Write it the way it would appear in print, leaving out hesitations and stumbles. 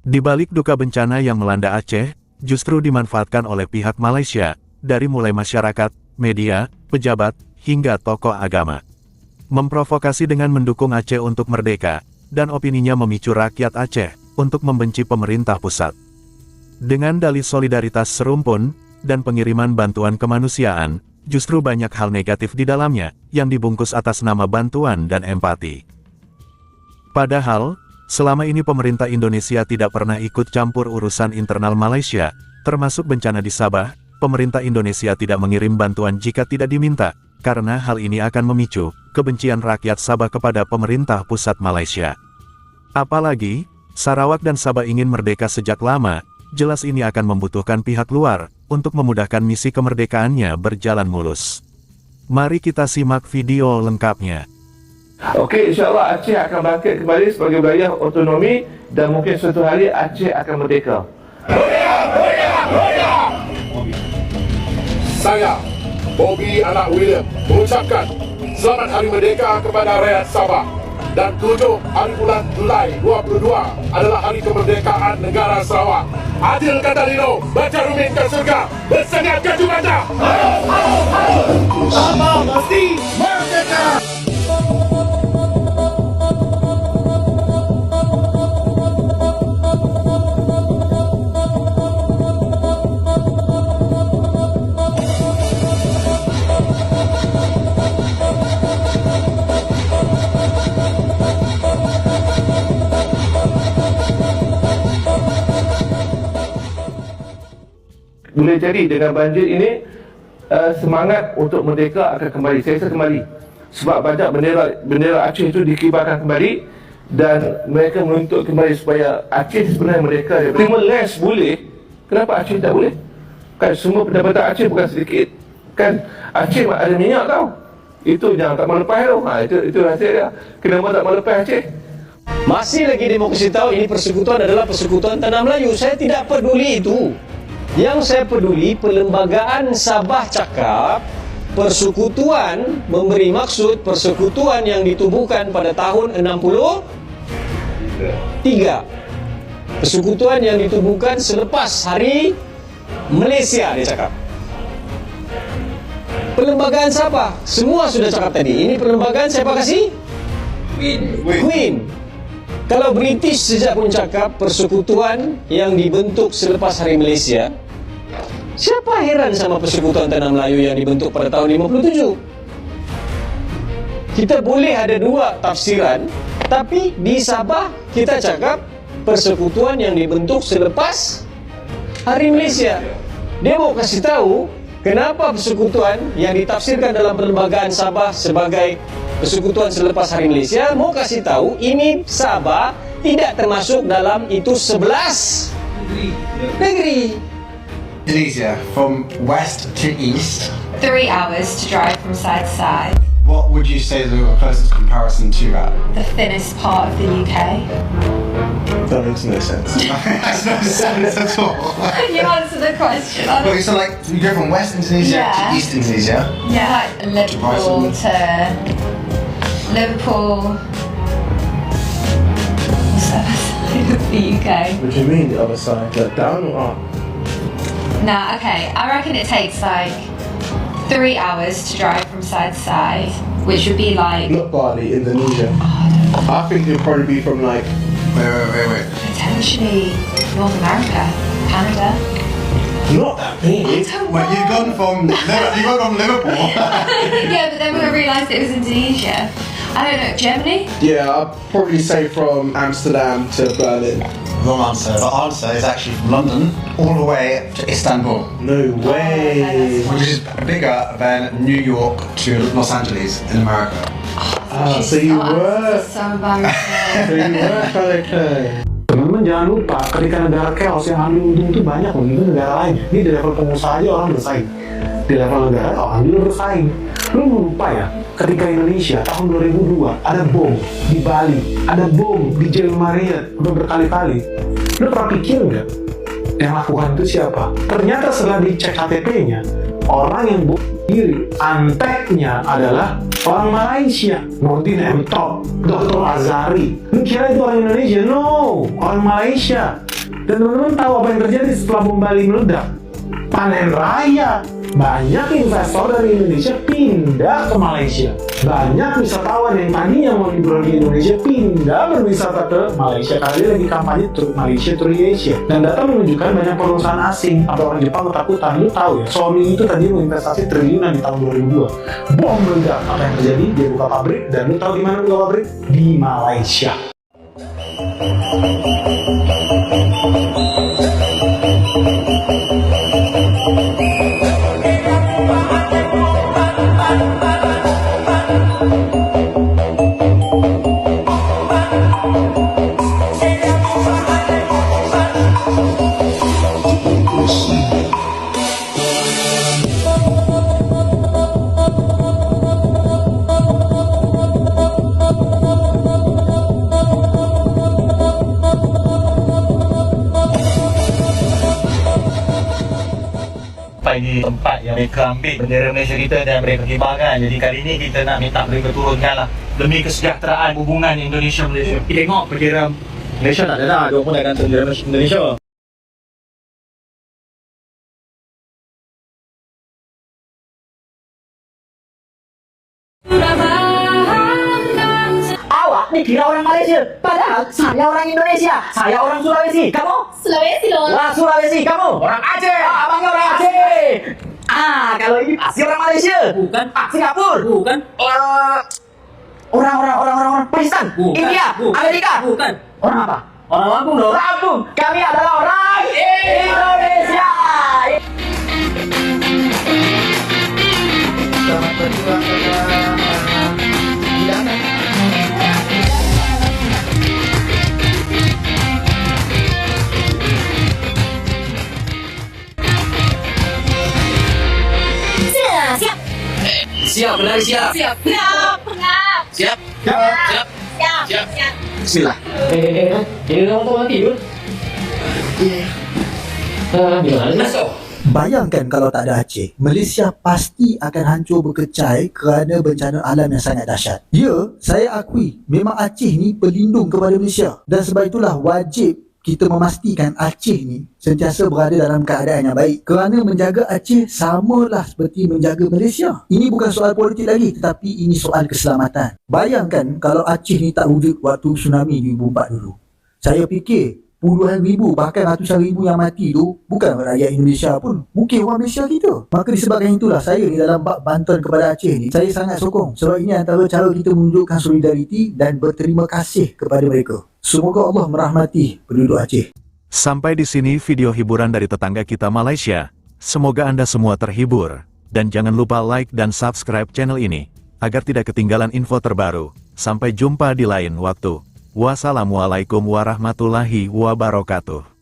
Di balik duka bencana yang melanda Aceh, justru dimanfaatkan oleh pihak Malaysia, dari mulai masyarakat, media, pejabat, hingga tokoh agama. Memprovokasi dengan mendukung Aceh untuk merdeka, dan opininya memicu rakyat Aceh untuk membenci pemerintah pusat. Dengan dalih solidaritas serumpun, dan pengiriman bantuan kemanusiaan, justru banyak hal negatif di dalamnya, yang dibungkus atas nama bantuan dan empati. Padahal, selama ini pemerintah Indonesia tidak pernah ikut campur urusan internal Malaysia, termasuk bencana di Sabah. Pemerintah Indonesia tidak mengirim bantuan jika tidak diminta, karena hal ini akan memicu kebencian rakyat Sabah kepada pemerintah pusat Malaysia. Apalagi, Sarawak dan Sabah ingin merdeka sejak lama, jelas ini akan membutuhkan pihak luar untuk memudahkan misi kemerdekaannya berjalan mulus. Mari kita simak video lengkapnya. Okey, insyaAllah Aceh akan bangkit kembali sebagai wilayah otonomi dan mungkin suatu hari Aceh akan merdeka. Saya, Bobby anak William, mengucapkan Selamat Hari Merdeka kepada rakyat Sabah. Dan 7 hari bulan Julai 22 adalah Hari Kemerdekaan Negara Sarawak. Adil kata Lino, baca Rumin ke surga, bersedia ke Jumada. Sabah mesti merdeka! Boleh jadi dengan banjir ini semangat untuk merdeka akan kembali. Saya rasa kembali. Sebab banyak bendera Aceh itu dikibarkan kembali dan mereka menuntut kembali supaya Aceh sebenarnya merdeka. Terima les boleh. Kenapa Aceh tak boleh? Kan semua pendapatan Aceh bukan sedikit. Kan Aceh ada minyak tau. Itu jangan tak mau lepas tau. Itu rahsia dia. Kenapa tak mau lepas Aceh? Masih lagi dia mau kasih tahu ini persekutuan adalah persekutuan Tanah Melayu. Saya tidak peduli itu. Yang saya peduli, perlembagaan Sabah cakap persekutuan memberi maksud persekutuan yang ditubuhkan pada tahun 63. Persekutuan yang ditubuhkan selepas Hari Malaysia, dia cakap. Perlembagaan siapa? Semua sudah cakap tadi. Ini perlembagaan siapa kasih? Queen. Kalau British sejak pun cakap persekutuan yang dibentuk selepas Hari Malaysia, siapa heran sama persekutuan Tanah Melayu yang dibentuk pada tahun 57? Kita boleh ada dua tafsiran, tapi di Sabah kita cakap persekutuan yang dibentuk selepas Hari Malaysia. Dia mau kasih tahu kenapa persekutuan yang ditafsirkan dalam perlembagaan Sabah sebagai persekutuan selepas Hari Malaysia, mau kasih tahu ini Sabah tidak termasuk dalam itu 11 negeri. Indonesia, from west to east, 3 hours to drive from side to side. what would you say is the closest comparison to that? The thinnest part of the UK. That makes no sense. That's no sense at all. You answer the question. Well, so like, you go from West Indonesia Yeah. to East Indonesia. Yeah, like Liverpool to Liverpool. What's the other side of the UK? What do you mean the other side? Like down or up? Nah, okay. I reckon it takes like 3 hours to drive from side to side, which would be like Not Bali, Indonesia. I think it'd probably be from like Wait. potentially North America, Canada. not that big. Well, you've gone from Liverpool. Yeah, but then we realised it was Indonesia. I don't know, Germany? Yeah, I'd probably say from Amsterdam to Berlin. Wrong answer. The answer is actually from London all the way to Istanbul, No way. which is bigger than New York to Los Angeles in America. So you Oh, were. this is so embarrassing. So you were trying to. Teman-teman jangan lupa, ketika negara chaos yang ambil untung itu banyak loh, itu negara lain. Ini di level pengusaha aja orang bersaing. Di level negara orang juga bersaing. Lu lupa ya, ketika Indonesia tahun 2002 ada bom di Bali, ada bom di Jalan Marriott udah berkali-kali. Lu pernah pikir nggak yang lakukan itu siapa? Ternyata setelah dicek KTP-nya, orang yang bom diri, anteknya adalah orang Malaysia. Nurdin M. Top, Dr. Azari. Lu kira itu orang Indonesia? No, orang Malaysia. Dan teman-teman tahu apa yang terjadi setelah bom Bali meledak? Panen raya. Banyak investor dari Indonesia pindah ke Malaysia. Banyak wisatawan yang tadinya mau liburan di Indonesia pindah berwisata ke Malaysia karena dia lagi kampanye Malaysia to Asia. Dan data menunjukkan banyak perusahaan asing atau orang Jepang ketakutan. Lu tahu ya, Sony itu tadi mau investasi triliunan di tahun 2002. Bom meledak, apa yang terjadi? Dia buka pabrik, dan lu tahu di mana buka pabrik? Di Malaysia. Ini tempat yang mereka ambil bendera Malaysia kita dan mereka kibarkan. Jadi kali ini kita nak minta mereka turunkan lah demi kesejahteraan hubungan Indonesia-Malaysia. Kita tengok bendera Malaysia tak ada dah, dia pun dah gantung bendera Indonesia. Awak ni kira orang Malaysia, padahal saya orang Indonesia. Saya orang Sulawesi. Kamu? Sulawesi dong. Wah, Sulawesi. Kamu? Orang Aceh. Abangnya orang Aceh. Kalau ini pasti orang Malaysia. Bukan. Singapura. Bukan. Orang Pakistan. Bukan. India. Bukan. Amerika. Bukan. Orang apa? Orang Lampung dong. Lampung. Kami adalah orang Indonesia. Selamat berjuang. Siap, benar siap. Siap. Siap. Bismillah. Ini kamu mau tidur? Gimana sih? Bayangkan kalau tak ada Aceh, Malaysia pasti akan hancur berkecai kerana bencana alam yang sangat dahsyat. Ya, saya akui memang Aceh ni pelindung kepada Malaysia, dan sebab itulah wajib kita memastikan Aceh ni sentiasa berada dalam keadaan yang baik. Kerana menjaga Aceh samalah seperti menjaga Malaysia. Ini bukan soal politik lagi, tetapi ini soal keselamatan. Bayangkan kalau Aceh ni tak wujud waktu tsunami 2004 dulu. Saya fikir puluhan ribu, bahkan ratusan ribu yang mati tu bukan rakyat Indonesia pun, mungkin orang Malaysia kita. Maka disebabkan itulah saya di dalam bab bantuan kepada Aceh ni, saya sangat sokong. Sebab ini antara cara kita menunjukkan solidariti dan berterima kasih kepada mereka. Semoga Allah merahmati penduduk Aceh. Sampai di sini video hiburan dari tetangga kita Malaysia. Semoga Anda semua terhibur. Dan jangan lupa like dan subscribe channel ini, agar tidak ketinggalan info terbaru. Sampai jumpa di lain waktu. Wassalamualaikum warahmatullahi wabarakatuh.